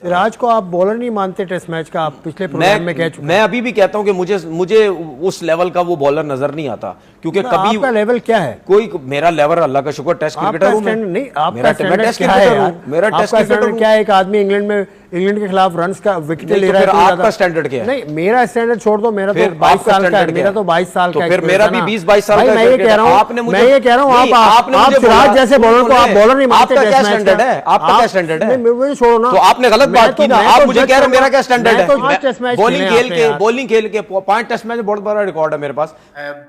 सिराज को आप बॉलर नहीं मानते टेस्ट मैच का? आप पिछले प्रोग्राम में कह चुके हैं। मैं अभी भी कहता हूं कि मुझे उस लेवल का वो बॉलर नजर नहीं आता, क्योंकि कभी आपका लेवल क्या है? कोई मेरा लेवल अल्लाह का शुक्र टेस्ट क्रिकेटर हूं मैं। नहीं, आपका मेरा टेस्ट क्रिकेटर हूं, मेरा टेस्ट क्रिकेटर क्या है? एक आदमी इंग्लैंड के खिलाफ रन्स का विकेट ले रहा है, आपका स्टैंडर्ड क्या है? नहीं, मेरा स्टैंडर्ड छोड़ दो, मेरा तो 22 साल का है, मेरा तो 22 साल का है। फिर मेरा भी 20-22 साल का है। मैं ये कह रहा हूं आप सिराज जैसे बॉलर को आप बॉलर नहीं मानते। आपका क्या स्टैंडर्ड है? आपका क्या स्टैंडर्ड है? मुझे छोड़ो ना, तो आपने गलत बात की ना। आप मुझे कह रहे हैं मेरा क्या स्टैंडर्ड है? बॉलिंग खेल के 5 टेस्ट मैच बहुत बड़ा रिकॉर्ड है मेरे पास।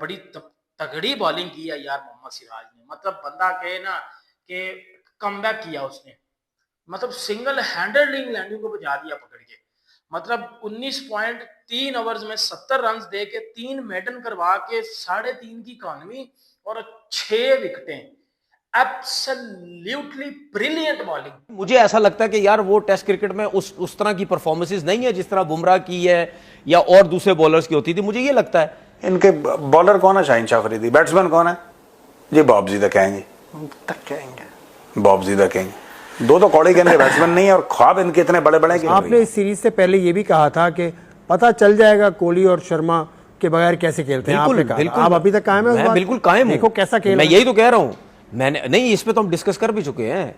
बड़ी तगड़ी बॉलिंग की है यार मोहम्मद सिराज ने। मतलब बंदा कहे ना कि कमबैक किया उसने, मतलब सिंगल हैंडेडली इंग्लैंड को बचा दिया पकड़ के। मतलब 19.3 ओवर्स में 70 रन दे के 3 मेडन करवा के 3.5 की इकॉनमी और 6 विकेटें। Absolutely brilliant bowling. मुझे ऐसा लगता है कि यार वो टेस्ट क्रिकेट में उस तरह की परफॉर्मेंसेस नहीं है जिस तरह बुमराह की है या और दूसरे बॉलर्स की होती थी। मुझे ये लगता है इनके बॉलर कौन है? शाहीन शाह अफरीदी। बैट्समैन कौन है? जी बॉब द कहेंगे, बॉब द कहेंगे। दो कौड़े के बैट्समैन नहीं है और ख्वाब इनके इतने बड़े बड़े। आपने इस सीरीज से पहले ये भी कहा था कि पता चल जाएगा कोहली और शर्मा के बगैर कैसे खेलते हैं। आपने कहा, आप अभी तक कायम है? मैं बिल्कुल कायम हूं। देखो कैसा खेल, मैं यही तो कह रहा हूं। मैंने नहीं, इस पे तो हम डिस्कस कर भी चुके हैं।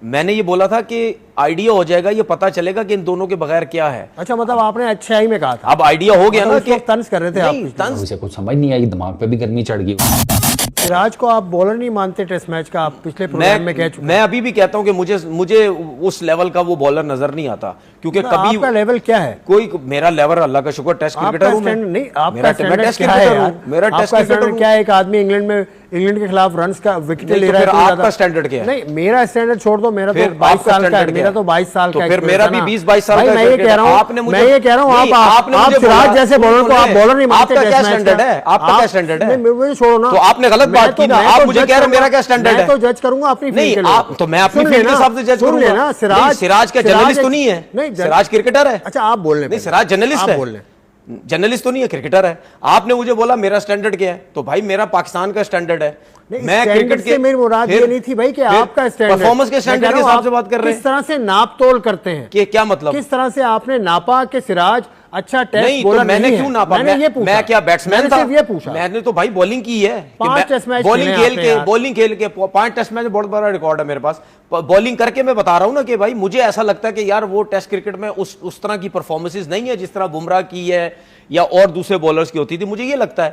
मैंने ये बोला था कि आइडिया हो जाएगा, ये पता चलेगा कि इन दोनों के बगैर क्या है। अच्छा, मतलब आपने अच्छाई में कहा था। अब आइडिया हो गया ना कि तंज कर रहे थे आप। तंज उसे कुछ समझ नहीं आई, दिमाग पे भी गर्मी चढ़ गई। सिराज को आप बॉलर नहीं मानते टेस्ट मैच का? आप पिछले प्रोग्राम में कह चुके हैं। मैं अभी भी कहता हूं कि मुझे उस लेवल का वो बॉलर नजर नहीं आता, क्योंकि कभी आपका लेवल क्या है? कोई मेरा लेवल अल्लाह का शुक्र टेस्ट क्रिकेटर हूं मैं। नहीं, आपका मेरा टेस्ट क्रिकेटर हूं, मेरा टेस्ट क्रिकेटर क्या है? एक आदमी इंग्लैंड के खिलाफ रन्स का विकेट ले रहा है, आपका स्टैंडर्ड क्या है? नहीं, मेरा स्टैंडर्ड छोड़ दो, मेरा तो 22 साल का है, मेरा तो 22 साल का है। फिर मेरा भी 20-22 साल का है। मैं ये कह रहा हूं आप सिराज जैसे बॉलर को आप बॉलर नहीं मानते। आपका क्या स्टैंडर्ड है? आपका क्या स्टैंडर्ड है? मुझे छोड़ो ना, तो आपने गलत बात की ना। आप मुझे कह रहे हैं मेरा क्या स्टैंडर्ड है? मैं तो जज करूंगा अपनी फील्ड के लिए। तो मैं अपनी फील्ड के हिसाब से जज करूंगा। सिराज क्या जर्नलिस्ट तो नहीं है? नहीं, सिराज क्रिकेटर है। अच्छा, आप बोल रहे हैं। नहीं, सिराज जर्नलिस्ट है। जर्नलिस्ट तो नहीं है, क्रिकेटर है। आपने मुझे बोला मेरा स्टैंडर्ड क्या है, तो भाई मेरा पाकिस्तान का स्टैंडर्ड है। मैं क्रिकेट के मेरी मुराद ये नहीं थी भाई कि आपका स्टैंडर्ड, परफॉर्मेंस के स्टैंडर्ड के हिसाब से बात कर रहे हैं। किस तरह से नाप तोल करते हैं कि क्या मतलब? किस तरह से आपने नापा कि सिराज अच्छा टेस्ट नहीं, बॉलर तो मैंने क्यों नापा? मैं क्या बैट्समैन था? ये पूछा मैंने तो भाई बॉलिंग की है। 5 टेस्ट मैच बॉलिंग खेल के 5 टेस्ट मैच बहुत बड़ा रिकॉर्ड है मेरे पास। बॉलिंग करके मैं बता रहा हूं ना कि भाई मुझे ऐसा लगता है कि यार वो टेस्ट क्रिकेट में उस तरह की परफॉर्मेंसेस नहीं है जिस तरह बुमराह की है या और दूसरे बॉलर्स की होती थी। मुझे ये लगता है,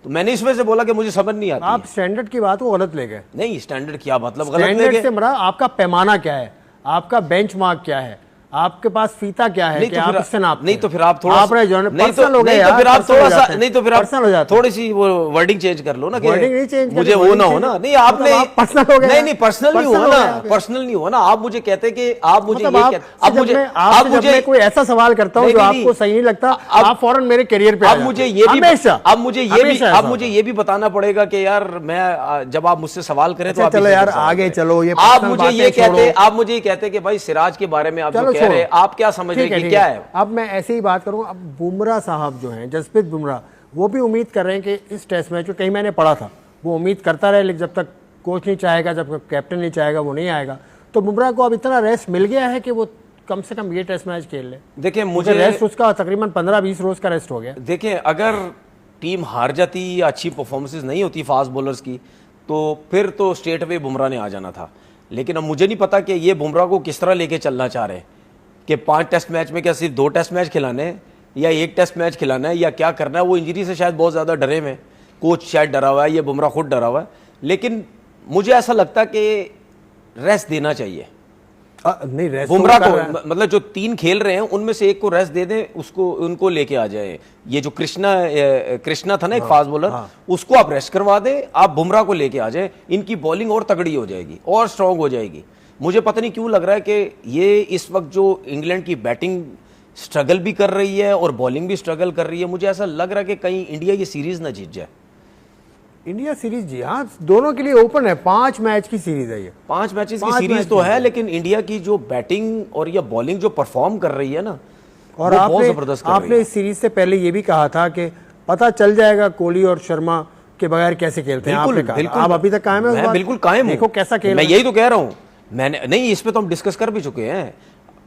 तो मैंने इस वजह से बोला कि मुझे समझ नहीं आता। आप स्टैंडर्ड की बात को गलत ले गए। नहीं, स्टैंडर्ड क्या मतलब गलत ले गए? आपका पैमाना क्या है? आपका बेंचमार्क क्या है? आपके पास फीता क्या है कि आप इससे नापते हैं? नहीं तो फिर आप थोड़ा पर्सनल हो गए यार। फिर आप थोड़ा सा नहीं तो फिर आप पर्सनल हो जाते, थोड़ी सी वो वर्डिंग चेंज कर लो ना कि वर्डिंग नहीं चेंज मुझे वो ना हो ना। नहीं, आपने पर्सनल हो गया। नहीं, पर्सनल नहीं हुआ ना, पर्सनल नहीं हुआ ना। आप मुझे कहते कि आप मुझे ये कहते, आप मुझे कोई ऐसा सवाल करता हूं जो आपको सही नहीं लगता, आप फौरन मेरे करियर पे अब मुझे ये भी बताना पड़ेगा कि यार मैं जब आप मुझसे सवाल करें तो चलो यार आगे चलो। ये आप मुझे ये कहते कि भाई सिराज के बारे में आप जो कह रहे हैं, आप क्या समझ रहे हैं क्या है? अब मैं ऐसे ही बात करूं। अब बुमराह साहब जो हैं, जसप्रीत बुमराह, वो भी उम्मीद कर रहे हैं कि इस टेस्ट मैच में, कहीं मैंने पढ़ा था, वो उम्मीद करता रहे, लेकिन जब तक कोच नहीं चाहेगा, जब तक कैप्टन नहीं चाहेगा, वो नहीं आएगा। तो बुमराह को अब इतना रेस्ट मिल गया है कि वो कम से कम ये टेस्ट मैच खेल ले। देखिए, मुझे रेस्ट उसका तकरीबन 15-20 रोज का रेस्ट हो गया। देखिए, अगर टीम हार जाती या अच्छी परफॉर्मेंसेज नहीं होती फास्ट बॉलर्स की, तो फिर तो स्ट्रेट अवे बुमराह ने आ जाना था। लेकिन अब मुझे नहीं पता कि ये बुमराह को किस तरह लेके चलना चाह रहे हैं कि 5 टेस्ट मैच में क्या सिर्फ 2 टेस्ट मैच खिलाने हैं या 1 टेस्ट मैच खिलाना है या क्या करना है। वो इंजरी से शायद बहुत ज़्यादा डरे हुए हैं, कोच शायद डरा हुआ है, ये बुमराह खुद डरा हुआ है। लेकिन मुझे ऐसा लगता है कि रेस्ट देना चाहिए नहीं, रेस्ट बुमराह को। मतलब जो 3 खेल रहे हैं उनमें से एक को रेस्ट दे दें, उसको उनको लेके आ जाए। ये जो कृष्णा था ना एक फास्ट बॉलर, उसको आप रेस्ट करवा दें, आप बुमराह को लेके आ जाए। इनकी बॉलिंग और तगड़ी हो जाएगी और स्ट्रांग हो जाएगी। मुझे पता नहीं क्यों लग रहा है कि ये इस वक्त जो इंग्लैंड की बैटिंग स्ट्रगल भी कर रही है और बॉलिंग भी स्ट्रगल कर रही है, मुझे ऐसा लग रहा है कि कहीं इंडिया ये सीरीज ना जीत जाए। इंडिया सीरीज जी हाँ, दोनों के लिए ओपन है। 5 मैच की सीरीज है ये। 5 मैचेस की सीरीज तो है, लेकिन इंडिया की जो बैटिंग और या बॉलिंग जो परफॉर्म कर रही है ना, और आपने इस सीरीज से पहले ये भी कहा था कि पता चल जाएगा कोहली और शर्मा के बगैर कैसे खेलते हैं। बिल्कुल, आप अभी तक कायम है? मैं बिल्कुल कायम हूं। देखो कैसा खेल, मैं यही तो कह रहा हूं। मैंने नहीं, इस पे तो हम डिस्कस कर भी चुके हैं।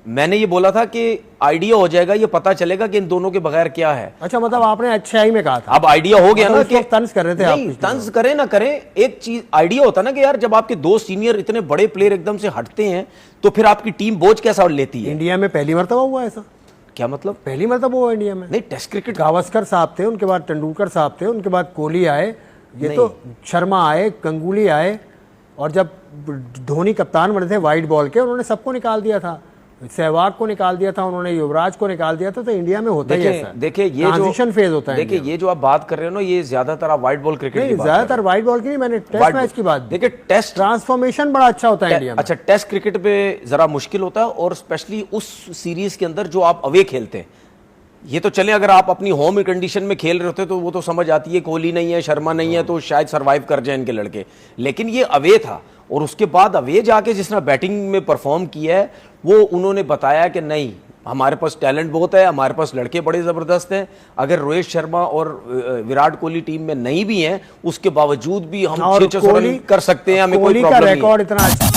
मैंने ये बोला था कि आइडिया हो जाएगा, ये पता चलेगा कि इन दोनों के बगैर क्या है। अच्छा, मतलब आपने अच्छाई में कहा था। अब आइडिया हो गया मतलब ना उस कि वक्त तंज कर रहे थे आप। नहीं, तंज करें ना करें, एक चीज आइडिया होता ना कि यार जब आपके दो सीनियर इतने बड़े प्लेयर एकदम से हटते हैं तो फिर आपकी टीम बोझ कैसा लेती है। इंडिया में पहली मरतबा हुआ ऐसा? क्या मतलब? पहली मरतबा हुआ इंडिया में? नहीं, टेस्ट क्रिकेट गावस्कर साहब थे, उनके बाद तेंदुलकर साहब थे, उनके बाद कोहली आए, ये तो शर्मा आए, गंगुली आए, और जब धोनी कप्तान बने थे वाइट बॉल के, उन्होंने सबको निकाल दिया था, सहवाग को निकाल दिया था उन्होंने, युवराज को निकाल दिया था। तो इंडिया में होता ही ऐसा है। देखिए ये ट्रांजिशन फेज होता है। देखिए ये जो आप बात कर रहे हो ना, ये ज्यादातर आप व्हाइट बॉल क्रिकेट की बात ज्यादातर व्हाइट बॉल की नहीं, मैंने टेस्ट मैच की बात। देखिए टेस्ट ट्रांसफॉर्मेशन बड़ा अच्छा होता है इंडिया में। अच्छा, टेस्ट क्रिकेट पे जरा मुश्किल होता है, और स्पेशली उस सीरीज के अंदर जो आप अवे खेलते हैं। ये तो चले अगर आप अपनी होम कंडीशन में खेल रहे होते तो वो तो समझ आती है, कोहली नहीं है, शर्मा नहीं है, तो शायद सरवाइव कर जाए इनके लड़के। लेकिन ये अवे था, और उसके बाद अवे जाके जिसने बैटिंग में परफॉर्म किया है, वो उन्होंने बताया कि नहीं, हमारे पास टैलेंट बहुत है, हमारे पास लड़के बड़े ज़बरदस्त हैं। अगर रोहित शर्मा और विराट कोहली टीम में नहीं भी हैं, उसके बावजूद भी हम 600 रन कर सकते हैं, हमें कोई प्रॉब्लम नहीं। रिकॉर्ड इतना अच्छा।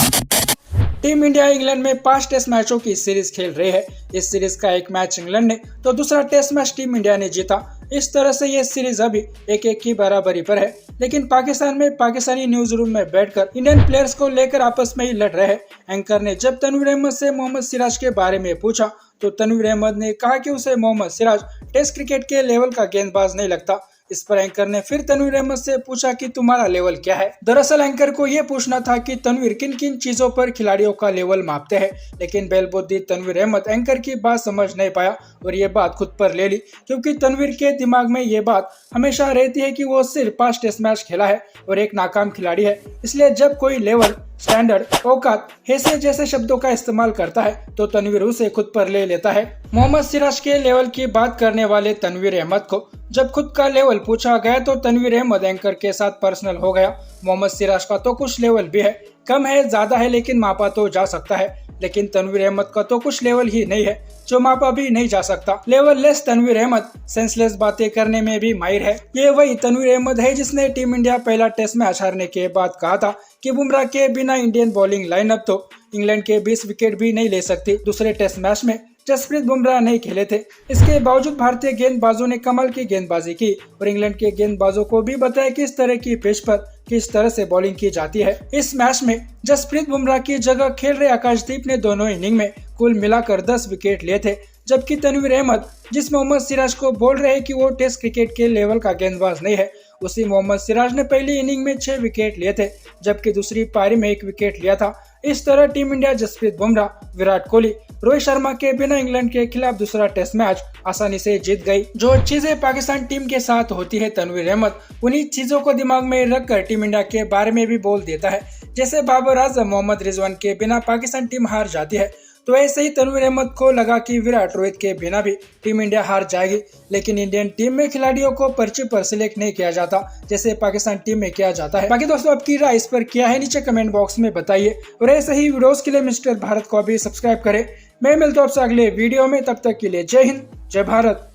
टीम इंडिया इंग्लैंड में 5 टेस्ट मैचों की सीरीज खेल रही है। इस सीरीज का एक मैच इंग्लैंड ने तो दूसरा टेस्ट मैच टीम इंडिया ने जीता। इस तरह से ये सीरीज अभी 1-1 की बराबरी पर है। लेकिन पाकिस्तान में पाकिस्तानी न्यूज रूम में बैठकर इंडियन प्लेयर्स को लेकर आपस में ही लड़ रहे हैं। एंकर ने जब तनवीर अहमद से मोहम्मद सिराज के बारे में पूछा तो तनवीर अहमद ने कहा कि उसे मोहम्मद सिराज टेस्ट क्रिकेट के लेवल का गेंदबाज नहीं लगता। इस पर एंकर ने फिर तनवीर अहमद से पूछा कि तुम्हारा लेवल क्या है। दरअसल एंकर को यह पूछना था कि तनवीर किन किन चीजों पर खिलाड़ियों का लेवल मापते हैं, लेकिन बेलबुद्दी तनवीर अहमद एंकर की बात समझ नहीं पाया और ये बात खुद पर ले ली, क्योंकि तनवीर के दिमाग में ये बात हमेशा रहती है कि वो सिर्फ 5 टेस्ट मैच खेला है और एक नाकाम खिलाड़ी है। इसलिए जब कोई लेवल, स्टैंडर्ड, औकात, हैसियत जैसे शब्दों का इस्तेमाल करता है तो तनवीर उसे खुद पर ले लेता है। मोहम्मद सिराज के लेवल की बात करने वाले तनवीर अहमद को जब खुद का लेवल पूछा गया तो तनवीर अहमद एंकर के साथ पर्सनल हो गया। मोहम्मद सिराज का तो कुछ लेवल भी है, कम है ज्यादा है लेकिन मापा तो जा सकता है, लेकिन तनवीर अहमद का तो कुछ लेवल ही नहीं है जो मापा भी नहीं जा सकता। Level less Tanveer Ahmed senseless बातें करने में भी माहिर है। ये वही तनवीर अहमद है जिसने टीम इंडिया पहला टेस्ट मैच हारने के बाद कहा था कि बुमराह के बिना इंडियन बॉलिंग लाइनअप तो इंग्लैंड के 20 विकेट भी नहीं ले सकती। दूसरे टेस्ट मैच में जसप्रीत बुमराह नहीं खेले थे, इसके बावजूद भारतीय गेंदबाजों ने कमाल की गेंदबाजी की और इंग्लैंड के गेंदबाजों को भी बताया कि इस तरह की पिच पर किस तरह से बॉलिंग की जाती है। इस मैच में जसप्रीत बुमराह की जगह खेल रहे आकाशदीप ने दोनों इनिंग में कुल मिलाकर 10 विकेट लिए थे, जबकि तनवीर अहमद जिस मोहम्मद सिराज को बोल रहे हैं कि वो टेस्ट क्रिकेट के लेवल का गेंदबाज नहीं है, उसी मोहम्मद सिराज ने पहली इनिंग में 6 विकेट लिए थे, जबकि दूसरी पारी में 1 विकेट लिया था। इस तरह टीम इंडिया जसप्रीत बुमराह, विराट कोहली, रोहित शर्मा के बिना इंग्लैंड के खिलाफ दूसरा टेस्ट मैच आसानी से जीत गई। जो चीजें पाकिस्तान टीम के साथ होती है, तनवीर अहमद उन्हीं चीजों को दिमाग में रखकर टीम इंडिया के बारे में भी बोल देता है। जैसे बाबर आजम, मोहम्मद रिजवान के बिना पाकिस्तान टीम हार जाती है, तो ऐसे ही तनवीर अहमद को लगा कि विराट, रोहित के बिना भी टीम इंडिया हार जाएगी। लेकिन इंडियन टीम में खिलाड़ियों को पर्ची पर सिलेक्ट नहीं किया जाता जैसे पाकिस्तान टीम में किया जाता है। बाकी दोस्तों, आपकी राय इस पर क्या है नीचे कमेंट बॉक्स में बताइए और ऐसे ही वीडियोस के लिए मिस्टर भारत को भी सब्सक्राइब करें। मैं मिलता हूं आपसे अगले वीडियो में, तब तक के लिए जय हिंद, जय भारत।